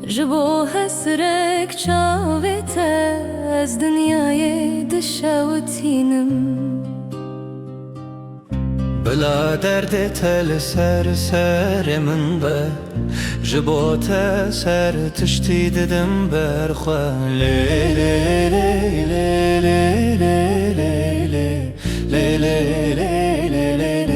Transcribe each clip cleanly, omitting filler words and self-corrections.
جبو هسرك چاوت از دنیای دشوتینم بلا درد تل سر من به جبو تا سر تشتی ددم برخوا لی لی لی لی لی لی لی لی لی لی لی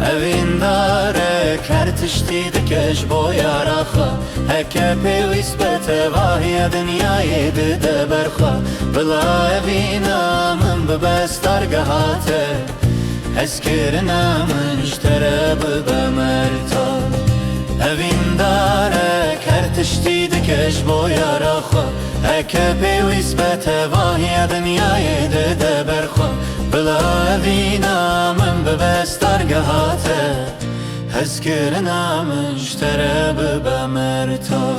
اوین داره کرتشتی دکش با یارخا هکه پیویس بتواهی دنیای دده برخوا بلا اوینا من ببستار قهاته اسکرنا من اشتره ببمرتا اوین داره کرتشتی دکش با یارخا هکه پیویس بتواهی دنیای دده برخوا بلا اوینا من ببستار قهاته اسکرنا من اشتره ببمرتا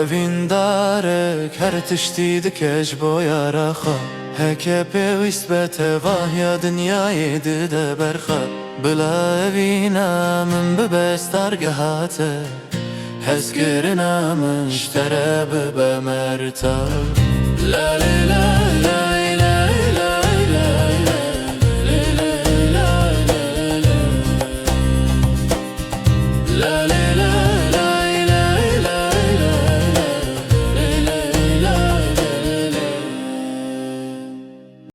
اوین داره کرتشتی دکش با یارخا هکه پیویست بتواهی دنیای دده برخا بلا اوینا من ببستار قهاته هسکرنا من اشتره ببمرتا لا لا لا